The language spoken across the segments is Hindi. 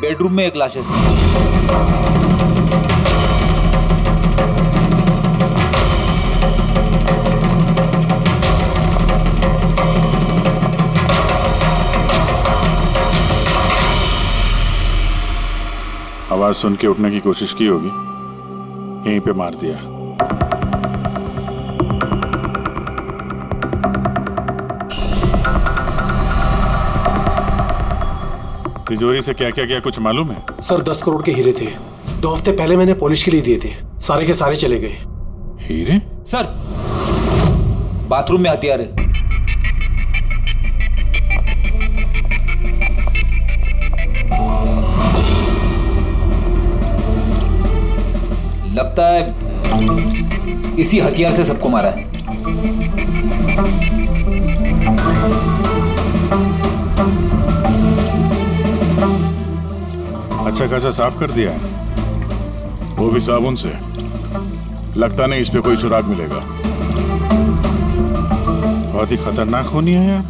बेडरूम में एक लाश है। आवाज सुन के उठने की कोशिश की होगी, यहीं पे मार दिया। तिजोरी से क्या क्या गया कुछ मालूम है? सर 10 करोड़ के हीरे थे, 2 हफ्ते पहले मैंने पॉलिश के लिए दिए थे, सारे के सारे चले गए। हीरे? सर बाथरूम में हथियार है। लगता है इसी हथियार से सबको मारा है। अच्छा खासा साफ कर दिया है, वो भी साबुन से। लगता नहीं इस पे कोई सुराग मिलेगा। बहुत ही खतरनाक खूनी है यार।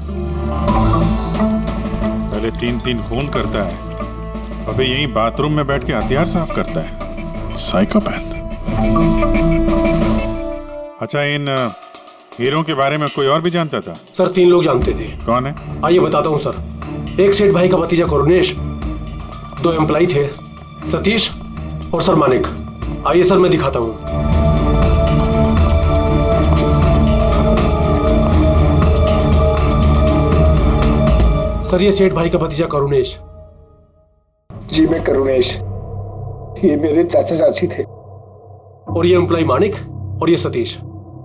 पहले 3-3 खून करता है, अबे यहीं बाथरूम में बैठ के हथियार साफ करता है। साइकोपैथ। अच्छा, इन हीरों के बारे में कोई और भी जानता था? सर 3 लोग जानते थे। कौन है? आइए बताता हूँ सर। एक सेठ भाई का भतीजा करुणेश, 2 एम्प्लॉय थे, सतीश और सर मानिक। आइए सर मैं दिखाता हूँ। सर ये सेठ भाई का भतीजा करुणेश। जी मैं करुणेश, ये मेरे चाचा चाची थे। और ये एम्प्लॉय मानिक और ये सतीश।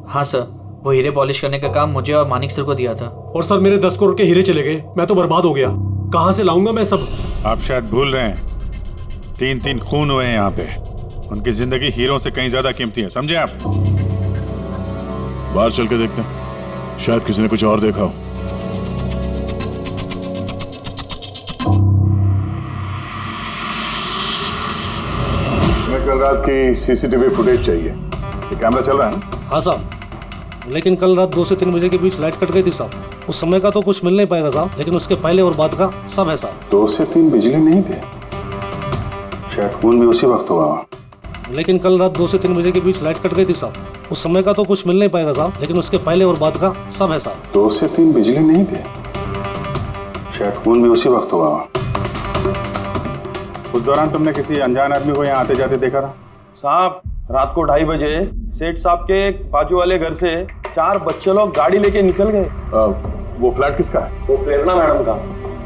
हाँ सर, वो हीरे पॉलिश करने का काम मुझे और मानिक सर को दिया था। और सर मेरे 10 करोड़ के हीरे चले गए, मैं तो बर्बाद हो गया। कहाँ से लाऊंगा मैं सब? आप शायद भूल रहे हैं, 3-3 खून हुए हैं यहाँ पे। उनकी जिंदगी हीरों से कहीं ज्यादा कीमती है, समझे आप? बाहर चल के देखते हैं, शायद किसी ने कुछ और देखा हो। हमें कल रात की सीसीटीवी फुटेज चाहिए। ये कैमरा चल रहा है ना? हाँ साहब, लेकिन कल रात 2 से 3 बजे के बीच लाइट कट गई थी साहब। उस समय का तो कुछ मिल नहीं पाएगा साहब, लेकिन उसके पहले और बाद का सब है साहब। 2 से 3 बिजली नहीं थे, शायद खून भी उसी वक्त हुआ। लेकिन कल रात 2 से 3 बजे के बीच लाइट कट गई थी साहब। उस समय का तो कुछ मिल नहीं पाएगा साहब, लेकिन उसके पहले और बाद का सब है साहब। 2 से 3 बिजली नहीं थे, शायद खून भी उसी वक्त हुआ। उस दौरान तुमने किसी अनजान आदमी को यहाँ आते जाते देखा था? साहब रात को 2:30 बजे सेठ साहब के बाजू वाले घर से 4 बच्चे लोग गाड़ी लेके निकल गए। वो फ्लैट किसका है? वो प्रेरणा मैडम का।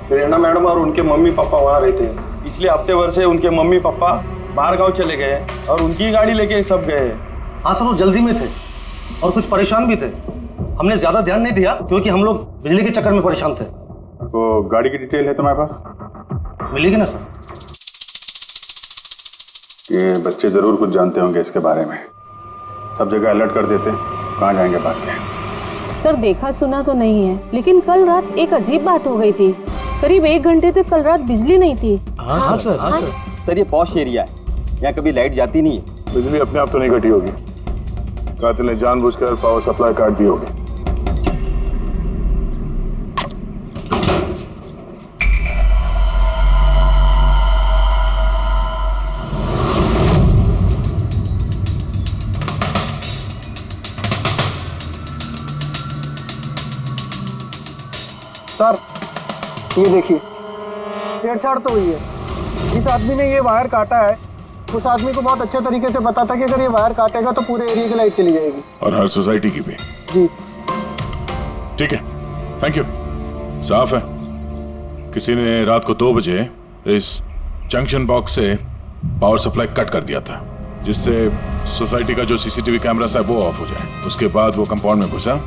प्रेरणा मैडम और उनके मम्मी पापा वहाँ रहते हैं। पिछले हफ्ते भर से उनके मम्मी पापा बाहर गाँव चले गए और उनकी गाड़ी लेके सब गए। हाँ सर, वो जल्दी में थे और कुछ परेशान भी थे। हमने ज्यादा ध्यान नहीं दिया क्योंकि हम लोग बिजली के चक्कर में परेशान थे। वो गाड़ी की डिटेल है तुम्हारे पास? मिलेगी ना सर? ये बच्चे जरूर कुछ जानते होंगे इसके बारे में। सब जगह अलर्ट कर देते, कहाँ जाएंगे भाग के। सर देखा सुना तो नहीं है, लेकिन कल रात एक अजीब बात हो गई थी। करीब 1 घंटे तक कल रात बिजली नहीं थी। हाँ सर। सर ये पॉश एरिया है, यहाँ कभी लाइट जाती नहीं है। बिजली अपने आप तो नहीं घटी होगी, कातिल ने जानबूझकर पावर सप्लाई काट दी होगी। सर ये देखिए, छेड़छाड़ तो हुई है। जिस आदमी ने ये वायर काटा है उस आदमी को बहुत अच्छे तरीके से पता था कि अगर ये वायर काटेगा तो पूरे एरिया की लाइट चली जाएगी। और हर सोसाइटी की भी। जी ठीक है, थैंक यू। साफ है, किसी ने रात को 2 बजे इस जंक्शन बॉक्स से पावर सप्लाई कट कर दिया था, जिससे सोसाइटी का जो सीसीटीवी कैमरा है वो ऑफ हो जाए। उसके बाद वो कंपाउंड में घुसा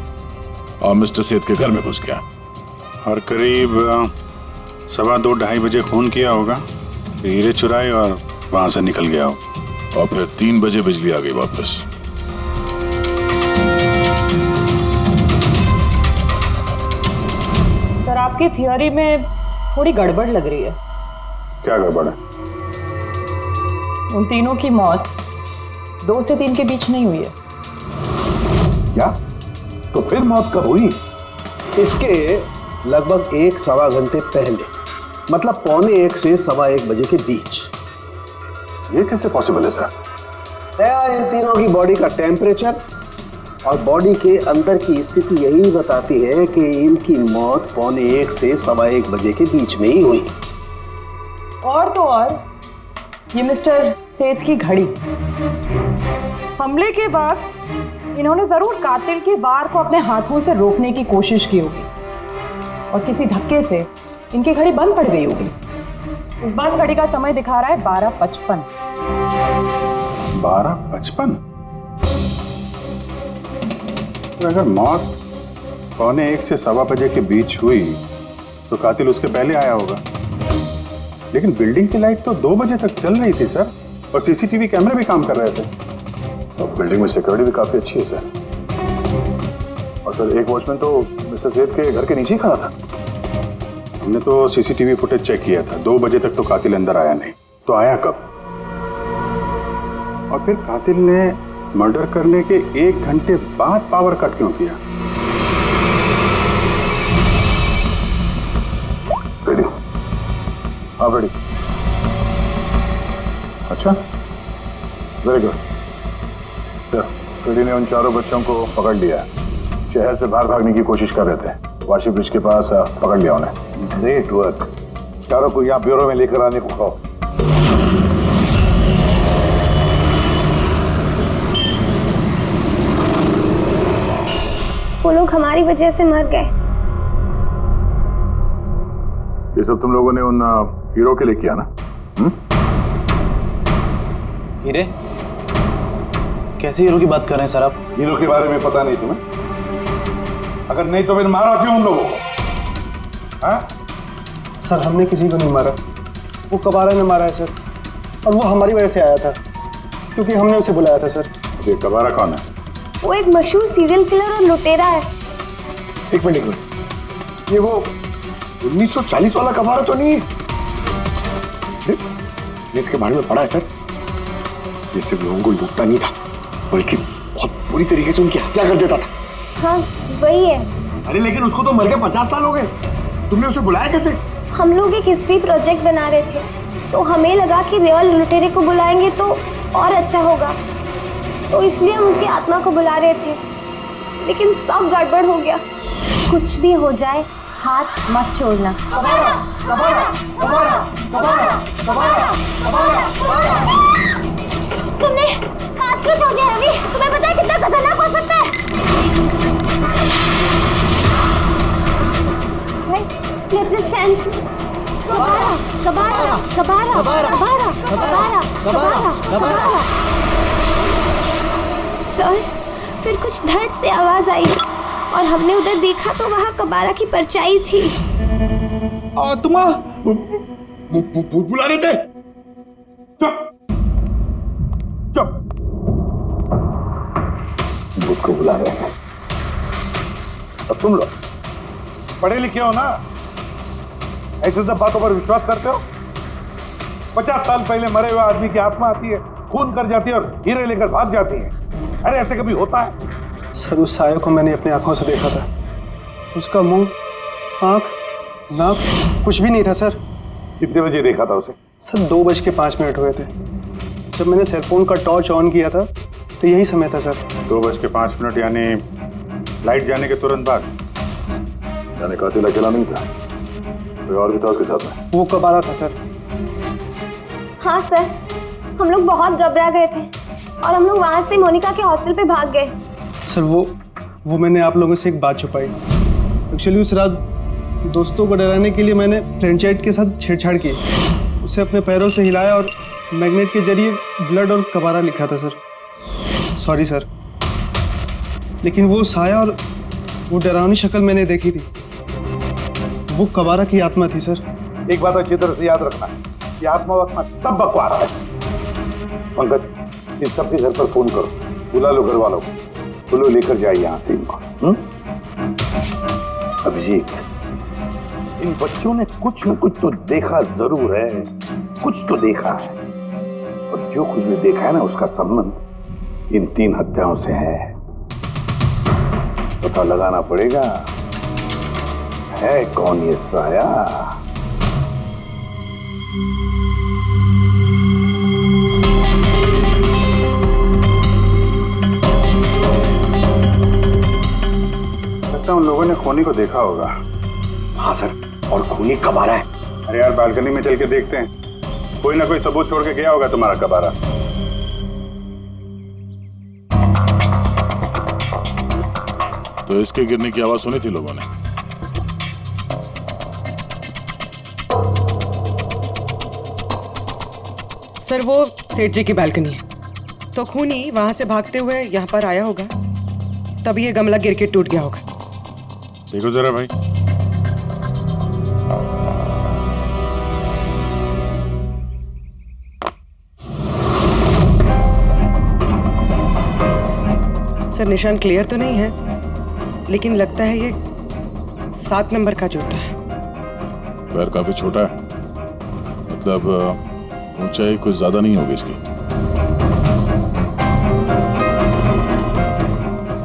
और मिस्टर सेठ के घर में घुस गया। और करीब 2:15-2:30 बजे खून किया होगा, हीरे चुराए और वहां से निकल गया हो। और फिर 3 बजे बिजली आ गई वापस। सर आपकी थियोरी में थोड़ी गड़बड़ लग रही है। क्या गड़बड़ है? उन तीनों की मौत 2 से 3 के बीच नहीं हुई है। क्या? तो फिर मौत कब हुई? इसके लगभग 1-1.25 घंटे पहले मतलब 1:15 से 1:15 बजे के बीच। ये कैसे पॉसिबल है सर? इन तीनों की बॉडी का टेम्परेचर और बॉडी के अंदर की स्थिति यही बताती है कि इनकी मौत 1:15 से 1:15 बजे के बीच में ही हुई। और तो और ये मिस्टर सेठ की घड़ी, हमले के बाद इन्होंने जरूर कातिल के वार को अपने हाथों से रोकने की कोशिश की होगी और किसी धक्के से इनकी घड़ी बंद पड़ गई होगी। इस बंद घड़ी का समय दिखा रहा है 12:55। 12:55? तो अगर मौत 1:15 से 1:15 बजे के बीच हुई तो कातिल उसके पहले आया होगा। लेकिन बिल्डिंग की लाइट तो 2 बजे तक चल रही थी सर, और सीसीटीवी कैमरे भी काम कर रहे थे। और बिल्डिंग में सिक्योरिटी भी काफी अच्छी है सर। और सर एक वॉचमैन तो मिस्टर सेठ के घर के नीचे ही खड़ा था। हमने तो सीसीटीवी फुटेज चेक किया था, 2 बजे तक तो कातिल अंदर आया नहीं। तो आया कब? और फिर कातिल ने मर्डर करने के 1 घंटे बाद पावर कट क्यों किया? रेडी? हाँ रेडी। अच्छा, वेरी गुड। रेडी ने उन चारों बच्चों को पकड़ लिया। शहर से बाहर भागने की कोशिश कर रहे थे। वाशी ब्रिज के पास पकड़ लिया उन्हें। Great work. चारों को यहाँ ब्यूरो में लेकर आने को कहो। वो लोग हमारी वजह से मर गए। ये सब तुम लोगों ने उन हीरो के लिए किया ना? हीरे? कैसे हीरो की बात कर रहे हैं सर आप? हीरो के बारे में पता नहीं तुम्हें? अगर नहीं तो फिर मारा क्यों उन लोगों को? हाँ? सर हमने किसी को नहीं मारा, वो कबारा ने मारा है सर। और वो हमारी वजह से आया था क्योंकि हमने उसे बुलाया था सर। ये कबारा कौन है? वो एक मशहूर सीरियल किलर और लुटेरा है। एक मिनट, ये वो 1940 वाला कबारा तो नहीं है? इसके बारे में पढ़ा है सर। ये सिर्फ लोगों को लूटता नहीं था, बल्कि बहुत बुरी तरीके से उनकी हत्या कर देता था। हाँ वही है। अरे लेकिन उसको तो मर के 50 साल हो गए। तुमने उसे बुलाया कैसे? हम लोग एक हिस्ट्री प्रोजेक्ट बना रहे थे, तो हमें लगा कि रियल लुटेरे को बुलाएंगे तो और अच्छा होगा, तो इसलिए हम उसकी आत्मा को बुला रहे थे। लेकिन सब गड़बड़ हो गया। कुछ भी हो जाए हाथ मत छोड़ना। तुमने हाथ क्यों छोड़ दिया रवि? तुम्हें पता है कितना खतरनाक हो सकता है? Let's just chance. कबारा। सर, फिर कुछ धड़ से आवाज आई और हमने उधर देखा तो वहाँ कबारा की परछाई थी। तुम बुला रहे थे? चुप चुप। बुद्ध को बुला रहे हैं। अब तुम लोग पढ़े लिखे हो ना, ऐसे सब बातों पर विश्वास करते हो? 50 साल पहले मरे हुए आदमी की आत्मा आती है, खून कर जाती है और हीरे लेकर भाग जाती है। अरे ऐसे कभी होता है? सर उस साये को मैंने अपनी आंखों से देखा था। उसका मुंह, आंख, नाक कुछ भी नहीं था सर। कितने बजे देखा था उसे? सर 2:05 हुए थे। जब मैंने सेलफोन का टॉर्च ऑन किया था तो यही समय था सर। 2:05 यानी लाइट जाने के तुरंत बाद? जाने कातिल अकेला नहीं था, कोई और भी था उसके साथ में? वो कबारा था सर। हाँ सर, हम लोग बहुत घबरा गए थे और हम लोग वहाँ से मोनिका के हॉस्टल पे भाग गए। सर वो मैंने आप लोगों से एक बात छुपाई। एक्चुअली उस रात दोस्तों को डराने के लिए मैंने फ्रेंचाइट के साथ छेड़छाड़ की। उसे अपने पैरों से हिलाया और मैग्नेट के जरिए ब्लड और कबारा लिखा था सर। सॉरी सर, लेकिन वो साया और वो डरावनी शक्ल मैंने देखी थी, वो कबारा की आत्मा थी सर। एक बात अच्छी तरह से याद रखना है, ये आत्मा वात्मा सब बकवास है। पंकज, इन सबके घर पर फोन करो, बुला लो घर वालों को, बोलो लेकर जाए यहाँ से इनको। अभिजीत, इन बच्चों ने कुछ न कुछ तो देखा जरूर है, कुछ तो देखा है, और जो कुछ भी देखा है ना उसका संबंध इन 3 हत्याओं से है। पता लगाना पड़ेगा है कौन ये साया। लगता है उन लोगों ने खूनी को देखा होगा। हाँ सर, और खूनी कब आ रहा है? अरे यार बालकनी में चल के देखते हैं, कोई ना कोई सबूत छोड़ के गया होगा तुम्हारा कबारा। तो इसके गिरने की आवाज सुनी थी लोगों ने? सर वो सेठ जी की बालकनी है, तो खूनी वहां से भागते हुए यहाँ पर आया होगा, तभी ये गमला गिर के टूट गया होगा। देखो जरा भाई। सर निशान क्लियर तो नहीं है, लेकिन लगता है ये 7 नंबर का जूता है। पैर काफी छोटा है, मतलब ऊंचाई कुछ ज्यादा नहीं होगी इसकी।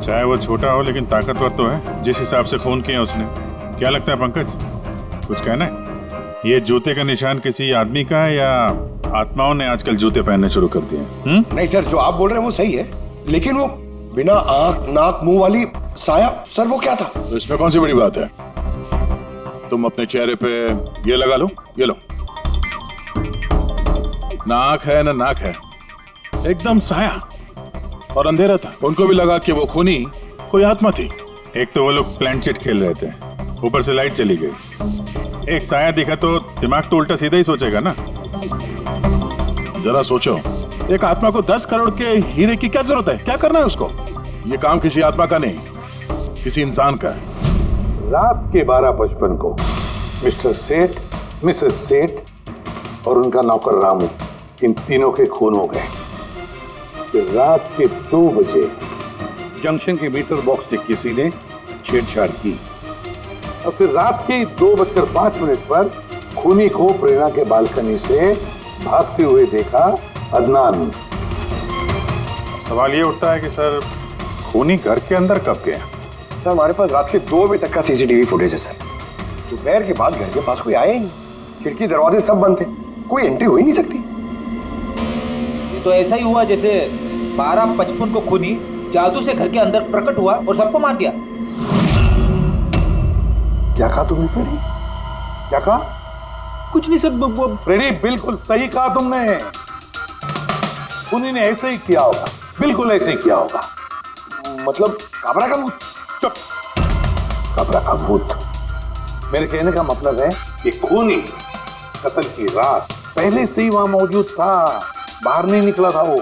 चाहे वो छोटा हो लेकिन ताकतवर तो है, जिस हिसाब से खून किया उसने। क्या लगता है पंकज, कुछ कहना है? ये जूते का निशान किसी आदमी का है या आत्माओं ने आजकल जूते पहनने शुरू कर दिए? नहीं सर, जो आप बोल रहे हैं वो सही है, लेकिन वो बिना आंख नाक मुंह वाली साया, सर वो क्या था? तो इसमें कौन सी बड़ी बात है? तुम अपने चेहरे पे ये लगा लो, ये लो। ना आंख है ना नाक है, एकदम साया और अंधेरा था। उनको भी लगा कि वो खूनी कोई आत्मा थी। एक तो वो लोग प्लेनचेट खेल रहे थे, ऊपर से लाइट चली गई। एक साया दिखा तो दिमाग तो उल्टा सीधा ही सोचेगा ना। जरा सोचो, एक आत्मा को 10 करोड़ के हीरे की क्या जरूरत है? क्या करना है उसको? ये काम किसी आत्मा का नहीं, किसी इंसान का है। रात के 12:55 को मिस्टर सेठ, मिसेस सेठ और उनका नौकर रामू, इन तीनों के खून हो गए। फिर रात के 2 बजे जंक्शन के मीटर बॉक्स से किसी ने छेड़छाड़ की और फिर रात के 2:05 पर खूनी को प्रेरणा के बालकनी से भागते हुए देखा अदनान। सवाल ये उठता है कि सर खूनी घर के अंदर कब गया? सर हमारे पास रात के 2 बजे तक का सीसीटीवी फुटेज है सर। दोपहर के बाद घर के पास कोई आया ही नहीं, खिड़की दरवाजे सब बंद थे, कोई एंट्री हो ही नहीं सकती। ये तो ऐसा ही हुआ जैसे 12:55 को खूनी जादू से घर के अंदर प्रकट हुआ और सबको मार दिया। क्या कहा तुमने फ्रेडी? क्या कहा? कुछ नहीं सर, फ्रेडी बिल्कुल सही कहा तुमने। खूनी ने ऐसे ही किया होगा, बिल्कुल ऐसे ही किया होगा। मतलब काबरा का भूत? चुप, काबरा का भूत? मेरे कहने का मतलब है कि खूनी कत्ल की रात पहले से ही वहां मौजूद था, बाहर नहीं निकला था वो।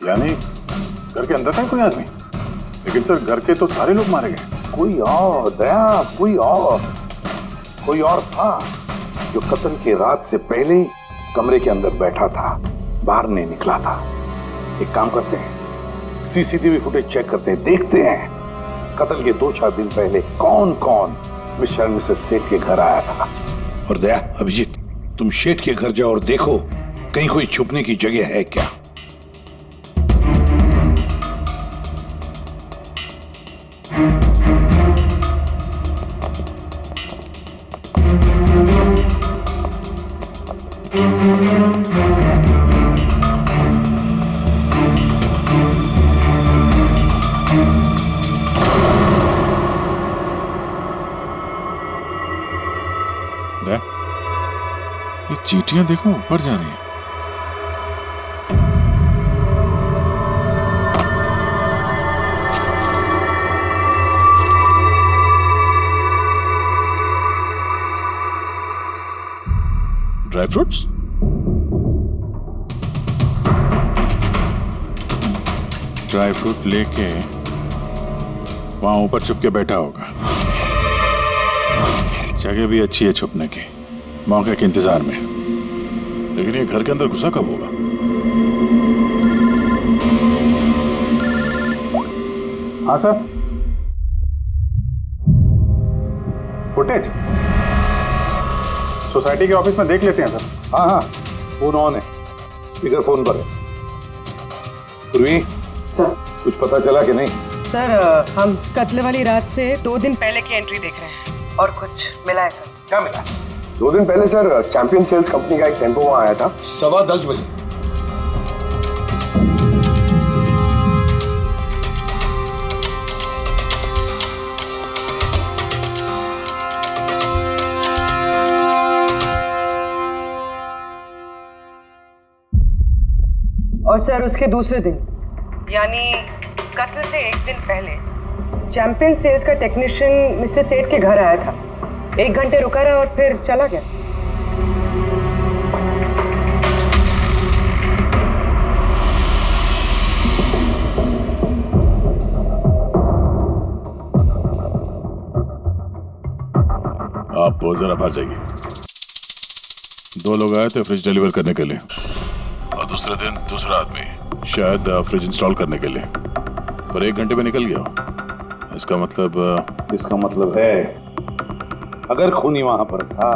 यानी घर के अंदर था कोई आदमी? लेकिन सर घर के तो सारे लोग मारे गए। कोई और दया, कोई और था जो कत्ल की रात से पहले कमरे के अंदर बैठा था, बाहर नहीं निकला था। एक काम करते हैं, सीसीटीवी फुटेज चेक करते हैं, देखते हैं कत्ल के 2-4 दिन पहले कौन कौन मिस्टर और मिसेस सेठ के घर आया था। और दया, अभिजीत, तुम शेठ के घर जाओ और देखो कहीं कोई छुपने की जगह है क्या। ये चींटियां देखो ऊपर जा रही हैं। Dry fruits? ड्राई फ्रूट लेके वहां ऊपर छुप के बैठा होगा। जगह भी अच्छी है छुपने की, मौके के इंतजार में। लेकिन ये घर के अंदर घुसा कब होगा? हाँ सर, फुटेज सोसाइटी के ऑफिस में देख लेते हैं सर। हाँ, फोन ऑन है, स्पीकर फोन पर है। पूर्वी सर, कुछ पता चला कि नहीं? सर हम कत्ल वाली रात से 2 दिन पहले की एंट्री देख रहे हैं और कुछ मिला है सर। क्या मिला? 2 दिन पहले सर चैंपियन सेल्स कंपनी का एक टेम्पो वहां आया था 10:15 बजे। और सर उसके दूसरे दिन यानी कत्ल से एक दिन पहले चैंपियन सेल्स का टेक्नीशियन मिस्टर सेठ के घर आया था। 1 घंटे रुका रहा और फिर चला गया। आप जरा बाहर जाइए। 2 लोग आए थे फ्रिज डिलीवर करने के लिए और दूसरे दिन दूसरा आदमी शायद फ्रिज इंस्टॉल करने के लिए, पर 1 घंटे में निकल गया। इसका मतलब है अगर खूनी वहां पर था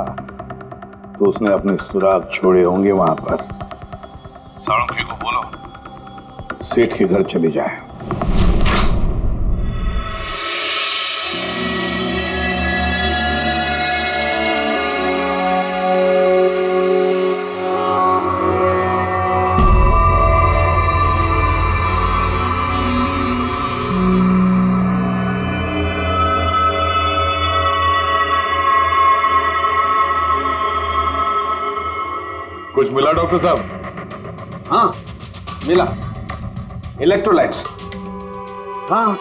तो उसने अपने सुराग छोड़े होंगे वहां पर। साळुंखे को बोलो सेठ के घर चले जाए। कुछ मिला डॉक्टर साहब? हाँ मिला, इलेक्ट्रोलाइट्स। हाँ,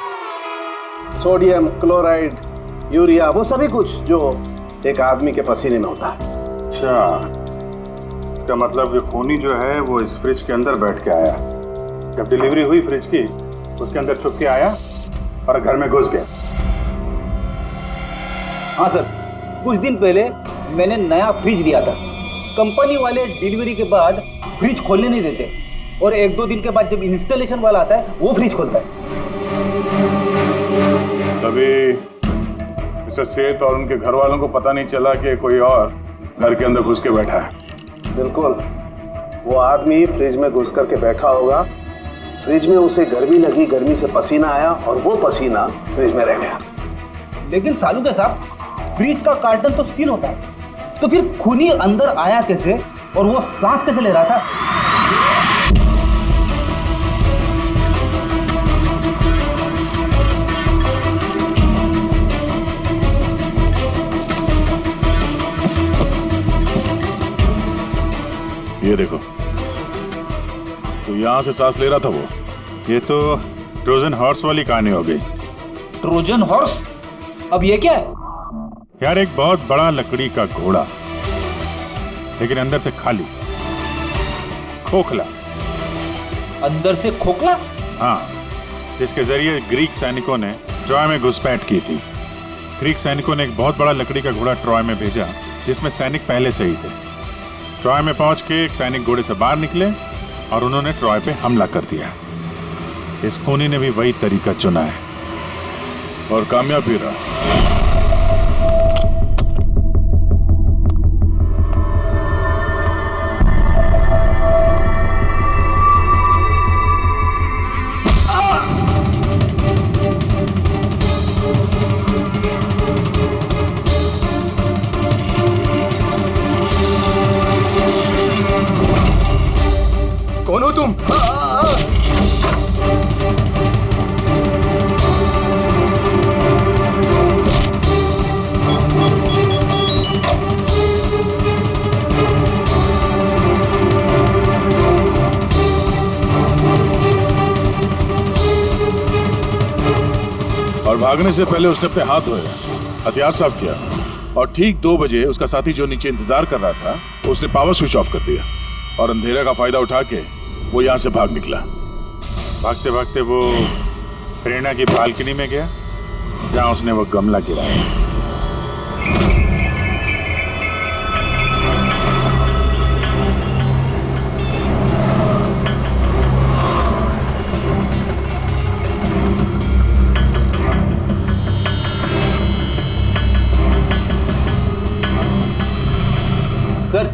सोडियम क्लोराइड, यूरिया, वो सभी कुछ जो एक आदमी के पसीने में होता है। अच्छा, इसका मतलब ये खूनी जो है वो इस फ्रिज के अंदर बैठ के आया। जब डिलीवरी हुई फ्रिज की उसके अंदर छुप के आया और घर में घुस गया। हाँ सर, कुछ दिन पहले मैंने नया फ्रिज लिया था। कंपनी वाले डिलीवरी के बाद फ्रिज खोलने नहीं देते और 1-2 दिन के बाद जब इंस्टॉलेशन वाला आता है वो फ्रिज खोलता है। तभी मिस्टर सेठ और उनके घर वालों को पता नहीं चला कि कोई और घर के अंदर घुस के बैठा है। बिल्कुल, वो आदमी फ्रिज में घुस करके बैठा होगा। फ्रिज में उसे गर्मी लगी, गर्मी से पसीना आया और वो पसीना फ्रिज में रह गया। लेकिन सालूका साहब, फ्रिज का कार्टन तो सील होता है, तो फिर खूनी अंदर आया कैसे और वो सांस कैसे ले रहा था? ये देखो, तो यहां से सांस ले रहा था वो। ये तो ट्रोजन हॉर्स वाली कहानी हो गई। Trojan horse? अब ये क्या है? यार, एक बहुत बड़ा लकड़ी का घोड़ा, लेकिन अंदर से खाली, खोखला। अंदर से खोखला? हाँ, जिसके जरिए ग्रीक सैनिकों ने ट्रॉय में घुसपैठ की थी। ग्रीक सैनिकों ने एक बहुत बड़ा लकड़ी का घोड़ा ट्रॉय में भेजा जिसमें सैनिक पहले से ही थे। ट्रॉय में पहुंच के एक सैनिक घोड़े से बाहर निकले और उन्होंने ट्रॉय पे हमला कर दिया। इस खूनी ने भी वही तरीका चुना है और कामयाब भी रहा। कौन हो तुम? और भागने से पहले उसने अपने हाथ धोए, हथियार साफ किया और ठीक 2 बजे उसका साथी जो नीचे इंतजार कर रहा था उसने पावर स्विच ऑफ कर दिया और अंधेरे का फायदा उठा के वो यहाँ से भाग निकला। भागते भागते वो प्रेरणा की बालकनी में गया जहाँ उसने वो गमला गिराया। सर,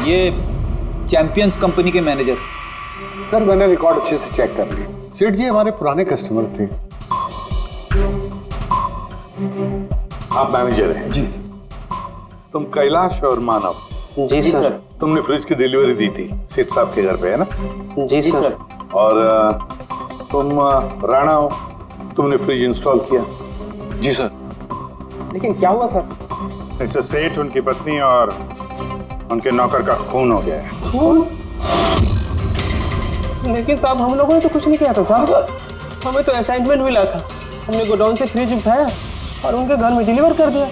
ये चैंपियंस कंपनी के मैनेजर। सर, मैंने रिकॉर्ड अच्छे से चेक कर लिया। सेठ जी हमारे पुराने कस्टमर थे। आप मैनेजर हैं? जी सर। तुम कैलाश और मानव। जी सर। तुमने फ्रिज की डिलीवरी दी थी सेठ साहब के घर पे, है ना? जी सर। और तुम राणा हो, तुमने फ्रिज इंस्टॉल किया। जी सर। लेकिन क्या हुआ सर? मिस्टर सेठ, उनकी पत्नी और उनके नौकर का खून हो गया है। खून? लेकिन साहब हम लोगों ने तो कुछ नहीं किया था साहब। सर हमें तो असाइनमेंट मिला था, हमने गोडाउन से फ्रिज उठाया और उनके घर में डिलीवर कर दिया।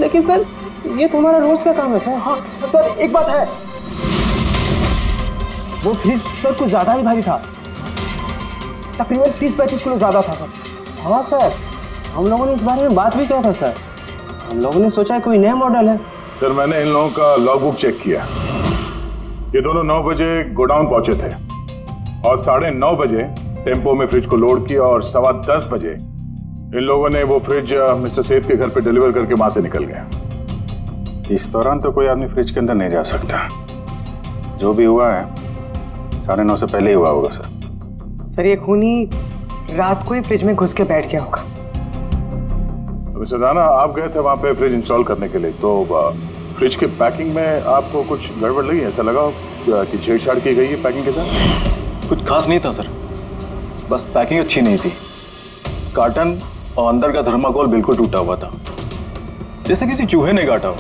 लेकिन सर ये तुम्हारा रोज का काम है सर। हाँ सर, एक बात है, वो फ्रिज सर कुछ ज्यादा ही भारी था, तकरीबन 30-35 किलो ज्यादा था सर। हाँ सर, हम लोगों ने इस बारे में बात भी किया था सर। हम लोगों ने सोचा कोई नया मॉडल है। सर मैंने इन लोगों का लॉगबुक चेक किया। ये दोनों 9 बजे गोडाउन पहुंचे थे और 9:30 बजे टेम्पो में फ्रिज को लोड किया और 10:15 बजे इन लोगों ने वो फ्रिज मिस्टर सेठ के घर पे डिलीवर करके वहां से निकल गए। इस दौरान तो कोई आदमी फ्रिज के अंदर नहीं जा सकता। जो भी हुआ है 9:30 से पहले ही हुआ होगा सर। सर ये खूनी रात को ही फ्रिज में घुस के बैठ गया होगा। मिस्टर राणा, आप गए थे वहां पे फ्रिज इंस्टॉल करने के लिए, तो फ्रिज के पैकिंग में आपको कुछ गड़बड़ लगी? ऐसा लगा कि छेड़छाड़ की गई है पैकिंग के साथ? कुछ खास नहीं था सर, बस पैकिंग अच्छी नहीं थी। कार्टन और अंदर का थर्माकोल बिल्कुल टूटा हुआ था, जैसे किसी चूहे ने काटा हो।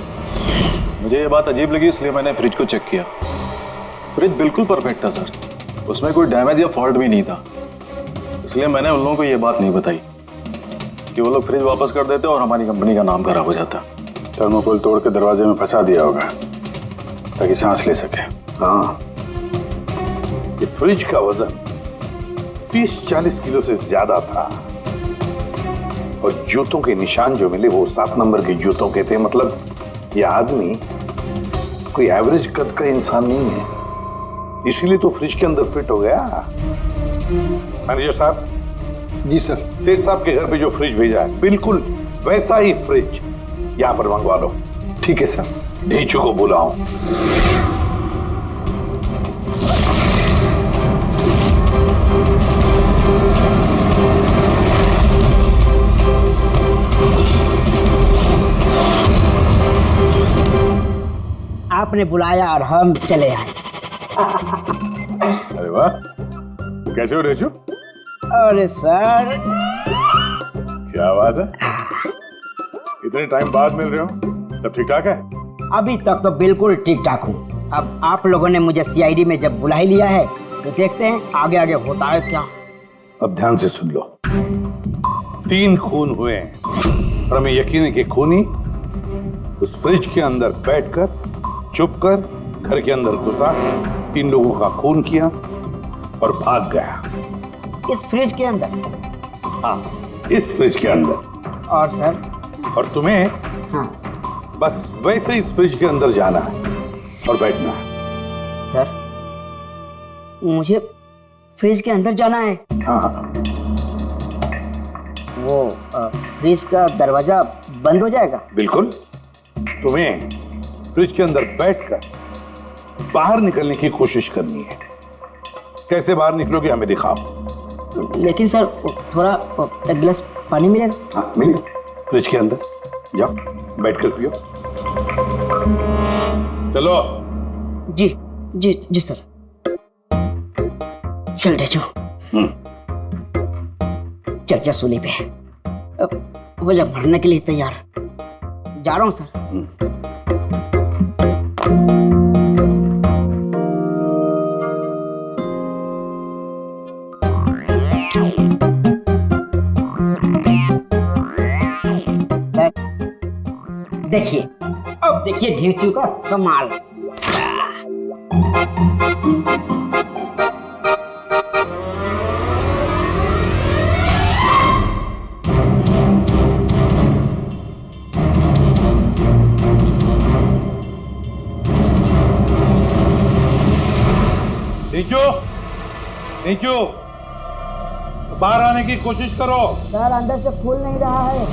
मुझे ये बात अजीब लगी, इसलिए मैंने फ्रिज को चेक किया। फ्रिज बिल्कुल परफेक्ट था सर, उसमें कोई डैमेज या फॉल्ट भी नहीं था। इसलिए मैंने उन लोगों को ये बात नहीं बताई कि वो लोग फ्रिज वापस कर देते और हमारी कंपनी का नाम खराब हो जाता। थर्मोकोल तोड़ के दरवाजे में फंसा दिया होगा ताकि सांस ले सके। हाँ, ये फ्रिज का वजन 30-40 किलो से ज्यादा था और जूतों के निशान जो मिले वो 7 नंबर के जूतों के थे। मतलब ये आदमी कोई एवरेज कद का इंसान नहीं है, इसीलिए तो फ्रिज के अंदर फिट हो गया। मैनेजर साहब। जी सर। सेठ साहब के घर पे जो फ्रिज भेजा है बिल्कुल वैसा ही फ्रिज यहाँ पर मंगवा लो। ठीक है सर। ढीचू को बुलाओ। आपने बुलाया और हम चले आए। अरे वाह, कैसे हो रेचू? अरे सर, क्या बात है, इतने टाइम बाद मिल रहे हो, सब ठीक ठाक है? अभी तक तो बिल्कुल ठीक ठाक हूँ। अब आप लोगों ने मुझे सीआईडी में जब बुला ही लिया है तो देखते हैं आगे आगे होता है क्या। अब ध्यान से सुन लो। 3 खून हुए हैं और हमें यकीन है कि खूनी उस फ्रिज के अंदर बैठकर चुपकर घर के अंदर घुसा, 3 लोगों का खून किया और भाग गया। इस फ्रिज के अंदर? हाँ, इस फ्रिज के अंदर। और सर? और तुम्हें हाँ, बस वैसे इस फ्रिज के अंदर जाना है और बैठना है। सर मुझे फ्रिज के अंदर जाना है? हाँ। वो फ्रिज का दरवाजा बंद हो जाएगा? बिल्कुल। तुम्हें फ्रिज के अंदर बैठकर बाहर निकलने की कोशिश करनी है। कैसे बाहर निकलोगे हमें दिखाओ। लेकिन सर थोड़ा एक गिलास पानी मिलेगा? हाँ मिलेगा, फ्रिज के अंदर जाओ, बैठकर पियो। चलो। जी जी जी सर। चल रेचू, चल जा सूली पे। हो जा भरने के लिए तैयार। जा रहा हूँ सर। देखिए, अब देखिए ढीचू का कमाल। नीचू, नीचू, बाहर आने की कोशिश करो। सर अंदर से खुल नहीं रहा है,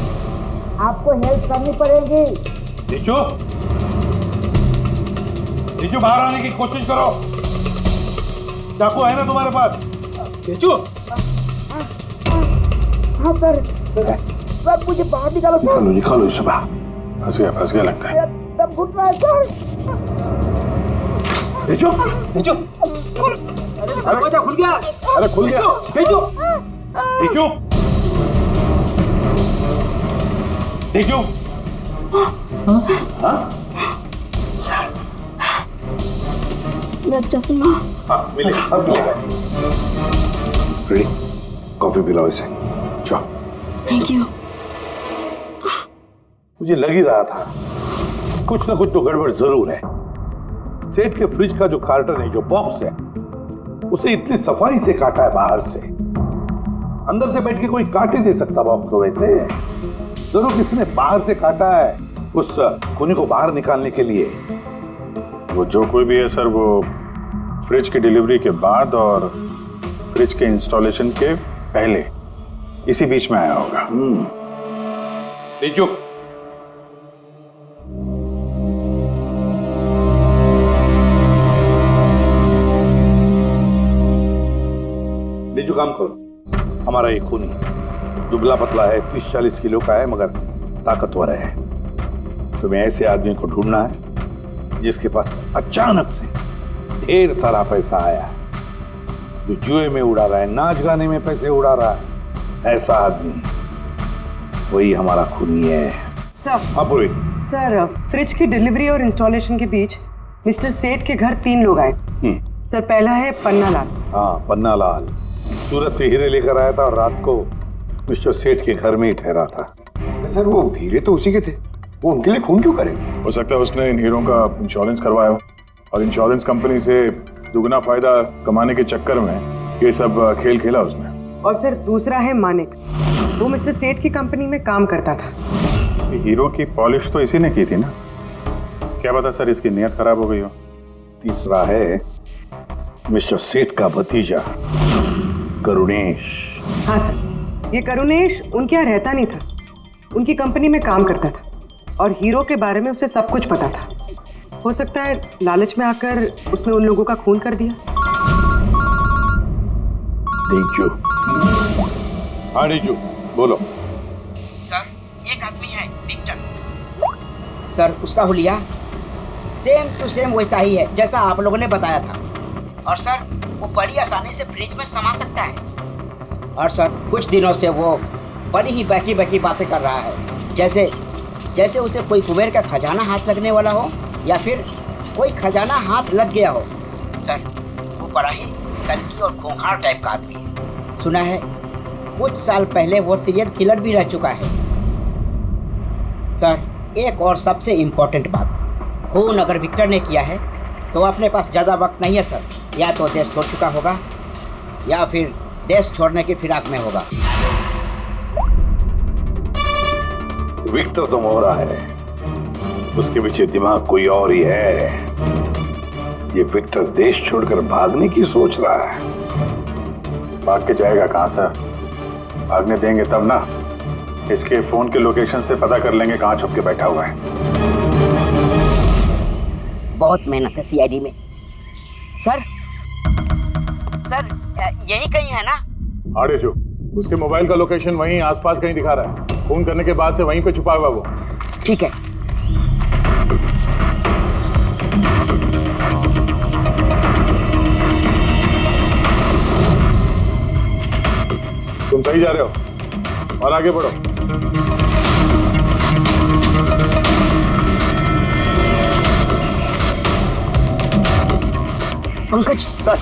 आपको हेल्प करनी पड़ेगी। नीचू, नीचू बाहर आने की कोशिश करो। चाकू है ना तुम्हारे पास? नीचू। हाँ सर, सर मुझे बाहर निकालो। निकालो निकालो इसे बाहर। फंस गया लगता है। दम घुट रहा है सर। भेजो भेजो। दरवाजा खुल गया। अरे खुल गया। भेजो देखो देखो। हाँ मेरा चश्मा। हाँ मिलेगा, सब मिलेगा। रेडी, कॉफी पिलाओ इसे। चलो। Thank you. मुझे लग ही रहा था कुछ ना कुछ तो गड़बड़ जरूर है। सेठ के फ्रिज का जो कार्टन है, जो बॉक्स है, उसे इतनी सफाई से काटा है बाहर से। अंदर से बैठ के कोई काट ही नहीं सकता बॉक्स को वैसे। जरूर किसी ने बाहर से काटा है उस खूनी को बाहर निकालने के लिए। वो जो कोई भी है सर, वो फ्रिज की डिलीवरी के बाद और फ्रिज के इंस्टॉलेशन के पहले इसी बीच में आया होगा। लीजो। लीजो, काम करो। हमारा ये खूनी दुबला पतला है, 30-40 किलो का है, मगर ताकतवर है। तुम्हें ऐसे आदमी को ढूंढना है जिसके पास अचानक से ढेर सारा पैसा आया है, जो जुए में उड़ा रहा है, नाच गाने में पैसे उड़ा रहा है। ऐसा आदमी वही हमारा खूनी है। सर। हाँ पूरी। सर, फ्रिज की डिलीवरी और इंस्टॉलेशन के बीच मिस्टर सेठ के घर 3 लोग आए। सर, पहला है पन्ना लाल। हाँ, पन्ना लाल सूरत से हीरे लेकर आया था और रात को मिस्टर सेठ के घर में ही ठहरा था। सर, वो हीरे तो उसी के थे, वो उनके लिए खून क्यों करेंगे? हो सकता है उसने इन हीरों का इंश्योरेंस करवाया हो और इंश्योरेंस कंपनी से दुगना फायदा कमाने के चक्कर में ये सब खेल खेला उसने। और सर, दूसरा है मानिक। वो मिस्टर सेठ की कंपनी में काम करता था। हीरो की पॉलिश तो इसी ने की थी ना, क्या पता सर इसकी नीयत खराब हो गई हो। तीसरा है मिस्टर सेठ का भतीजा करुणेश। हाँ सर, ये करुणेश उनके यहाँ रहता नहीं था, उनकी कंपनी में काम करता था और हीरो के बारे में उसे सब कुछ पता था। हो सकता है लालच में आकर उसने उन लोगों का खून कर दिया। रीजू। हाँ रीजू, बोलो। सर, एक आदमी है विक्टर। सर, उसका हुलिया सेम टू सेम वैसा ही है जैसा आप लोगों ने बताया था। और सर, वो बड़ी आसानी से फ्रिज में समा सकता है। और सर, कुछ दिनों से वो बड़ी ही बहकी बातें कर रहा है, जैसे उसे कोई कुबेर का खजाना हाथ लगने वाला हो या फिर कोई खजाना हाथ लग गया हो। सर, वो बड़ा ही सल्की और खूंखार टाइप का आदमी है। सुना है कुछ साल पहले वो सीरियल किलर भी रह चुका है। सर, एक और सबसे इम्पोर्टेंट बात, खून अगर विक्टर ने किया है तो अपने पास ज़्यादा वक्त नहीं है सर। या तो देश छोड़ चुका होगा या फिर देश छोड़ने की फिराक में होगा। विक्टर तो मोहरा है, उसके पीछे दिमाग कोई और ही है। ये विक्टर देश छोड़कर भागने की सोच रहा है। भाग के जाएगा कहाँ सर? भागने देंगे तब ना। इसके फोन के लोकेशन से पता कर लेंगे कहाँ छुप के बैठा हुआ है। बहुत मेहनत है सीआईडी में। सर, यही कहीं है ना? हाँ रेजू, उसके मोबाइल का लोकेशन वहीं आसपास कहीं दिखा रहा है। फोन करने के बाद से वहीं पे छुपा हुआ वो। ठीक है। तुम सही जा रहे हो और आगे बढ़ो। पंकज सर,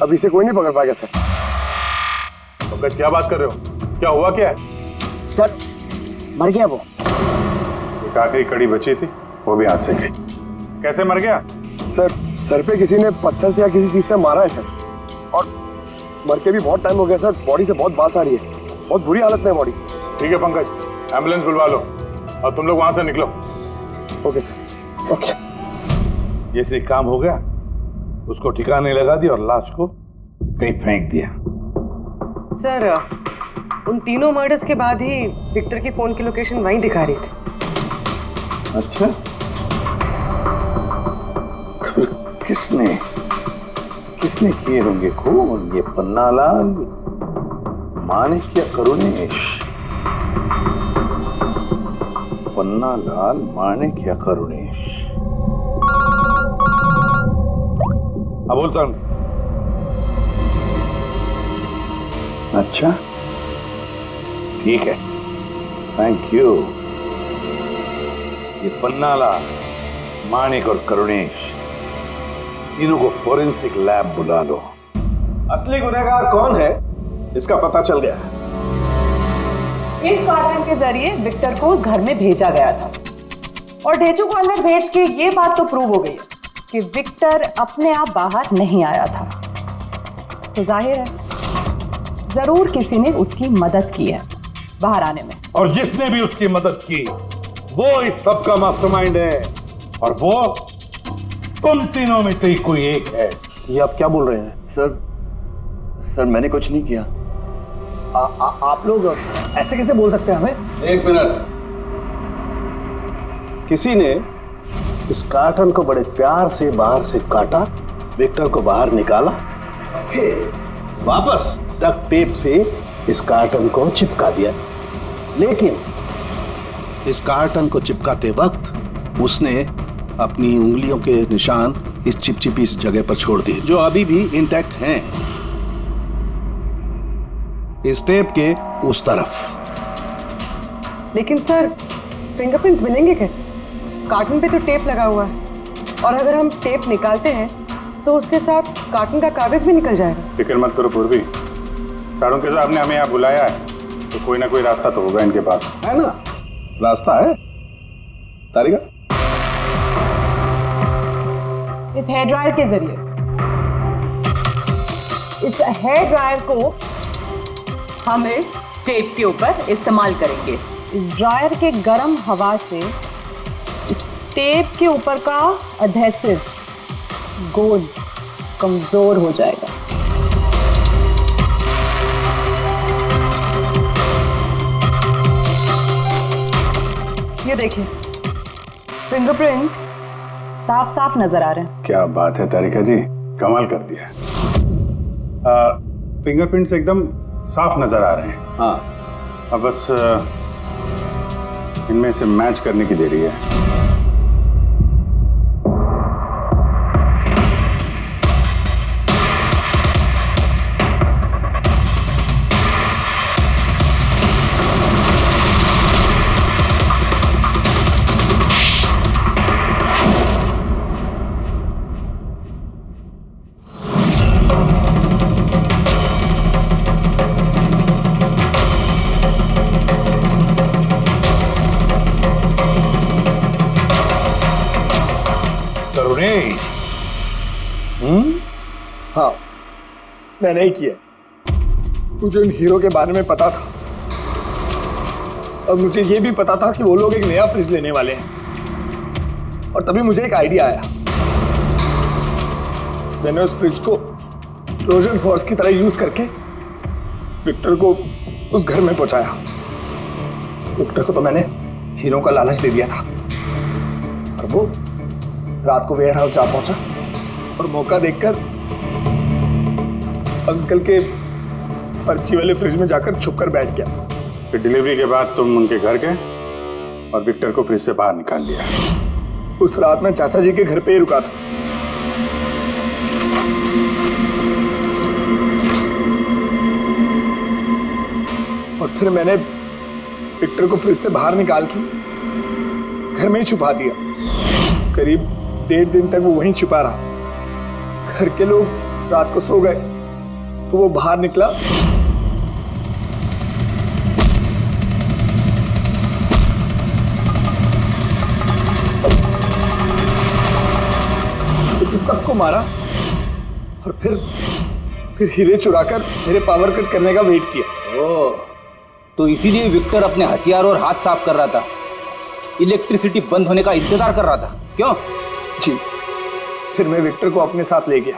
अभी से कोई नहीं पकड़ पाएगा सर। पंकज, क्या बात कर रहे हो? क्या हुआ क्या है? सर, मर गया वो। एक आखिरी कड़ी बची थी, वो भी हाथ से गई। कैसे मर गया? सर पे किसी ने पत्थर से या किसी चीज से मारा है सर, और मर के भी बहुत टाइम हो गया सर। बॉडी से बहुत बास आ रही है, बहुत बुरी हालत में है बॉडी। ठीक है पंकज, एम्बुलेंस बुलवा लो और तुम लोग वहां से निकलो। Okay sir. ओके। जैसे काम हो गया, उसको ठिकाने लगा दिया और लाश को कहीं फेंक दिया। सर, उन तीनों मर्डर्स के बाद ही विक्टर की फोन की लोकेशन वहीं दिखा रही थी। अच्छा, किसने किसने किए होंगे खून? ये पन्नालाल, माणिक या करुणेश? पन्नालाल, माणिक या करुणेश? हाँ बोलता हूं। अच्छा ठीक है, थैंक यू। ये पन्नालाल, माणिक और करुणेश, तीनों को फोरेंसिक लैब बुला लो। असली गुनहगार कौन है इसका पता चल गया है। इस कार्टन के जरिए विक्टर को उस घर में भेजा गया था और ढेचू को अंदर भेज के ये बात तो प्रूव हो गई कि विक्टर अपने आप बाहर नहीं आया था। तो जाहिर है जरूर किसी ने उसकी मदद की है बाहर आने में। और जिसने भी उसकी मदद की वो इस सबका मास्टरमाइंड है, और वो तुम तीनों में से ही कोई एक है। ये आप क्या बोल रहे हैं? सर मैंने कुछ नहीं किया। आप लोग ऐसे कैसे बोल सकते हैं हमें? एक मिनट। किसी ने इस कार्टन को बड़े प्यार से बाहर से काटा, विक्टर को बाहर निकाला, फिर वापस डक्ट टेप से इस कार्टन को चिपका दिया। लेकिन इस कार्टन को चिपकाते वक्त उसने अपनी उंगलियों के निशान इस चिपचिपी इस जगह पर छोड़ दिए, जो अभी भी इंटैक्ट हैं, इस टेप के उस तरफ। लेकिन सर फिंगरप्रिंट्स मिलेंगे कैसे? कार्टन पे तो टेप लगा हुआ है, और अगर हम टेप निकालते हैं तो उसके साथ कार्टन का कागज भी निकल जाएगा। फिक्र मत करो पूर्वी, साड़ों के साहब ने हमें यहाँ बुलाया है तो कोई ना कोई रास्ता तो होगा इनके पास। है ना, रास्ता है। तारिका, इस हेयर ड्रायर के जरिए इस हेयर ड्रायर को हम इस टेप के ऊपर इस्तेमाल करेंगे। इस ड्रायर के गर्म हवा से इस टेप के ऊपर का एडहेसिव गोंद कमजोर हो जाएगा। ये देखिए, फिंगरप्रिंट्स साफ साफ नजर आ रहे हैं। क्या बात है तारिका जी, कमाल कर दिया। फिंगरप्रिंट्स एकदम साफ नजर आ रहे हैं। हाँ, अब बस इनमें से मैच करने की देरी है। हाँ, मैंने ही किया। मुझे उन हीरो के बारे में पता था, और मुझे ये भी पता था कि वो लोग एक नया फ्रिज लेने वाले हैं। और तभी मुझे एक आइडिया आया। मैंने उस फ्रिज को ट्रोजन हॉर्स की तरह यूज करके विक्टर को उस घर में पहुंचाया। विक्टर को तो मैंने हीरो का लालच दे दिया था, और वो रात को वेयर हाउस जा पहुंचा और मौका देखकर अंकल के पर्ची वाले फ्रिज में जाकर छुपकर बैठ गया। फिर डिलीवरी के बाद तुम उनके घर गए और विक्टर को फ्रिज से बाहर निकाल लिया। उस रात मैं चाचा जी के घर पे ही रुका था। और फिर मैंने विक्टर को फ्रिज से बाहर निकाल के घर में ही छुपा दिया। करीब 1.5 दिन तक वो वहीं छुपा रहा। घर के लोग रात को सो गए तो वो बाहर निकला। इसने सबको मारा और फिर हीरे चुराकर मेरे पावर कट करने का वेट किया। ओह, तो इसीलिए विक्टर अपने हथियार और हाथ साफ कर रहा था, इलेक्ट्रिसिटी बंद होने का इंतजार कर रहा था, क्यों? जी, फिर मैं विक्टर को अपने साथ ले गया।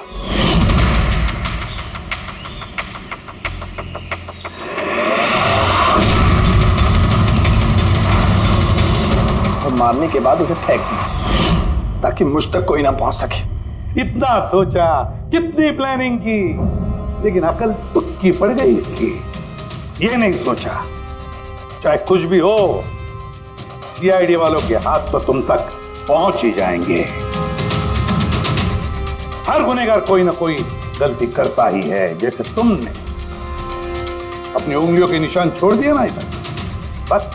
और मारने के बाद उसे फेंक दिया ताकि मुझ तक कोई ना पहुंच सके। इतना सोचा, कितनी प्लानिंग की, लेकिन अकल तुक्की पड़ गई इसकी। ये नहीं सोचा चाहे कुछ भी हो, सीआईडी वालों के हाथ तो तुम तक पहुंच ही जाएंगे। हर गुनहगार कोई ना कोई गलती करता ही है, जैसे तुमने अपनी उंगलियों के निशान छोड़ दिए ना इधर, बस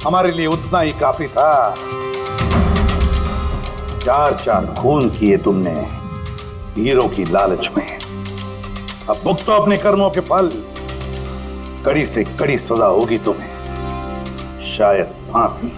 हमारे लिए उतना ही काफी था। 4 खून किए तुमने हीरो की लालच में। अब भुगतो अपने कर्मों के फल। कड़ी से कड़ी सजा होगी तुम्हें, शायद फांसी।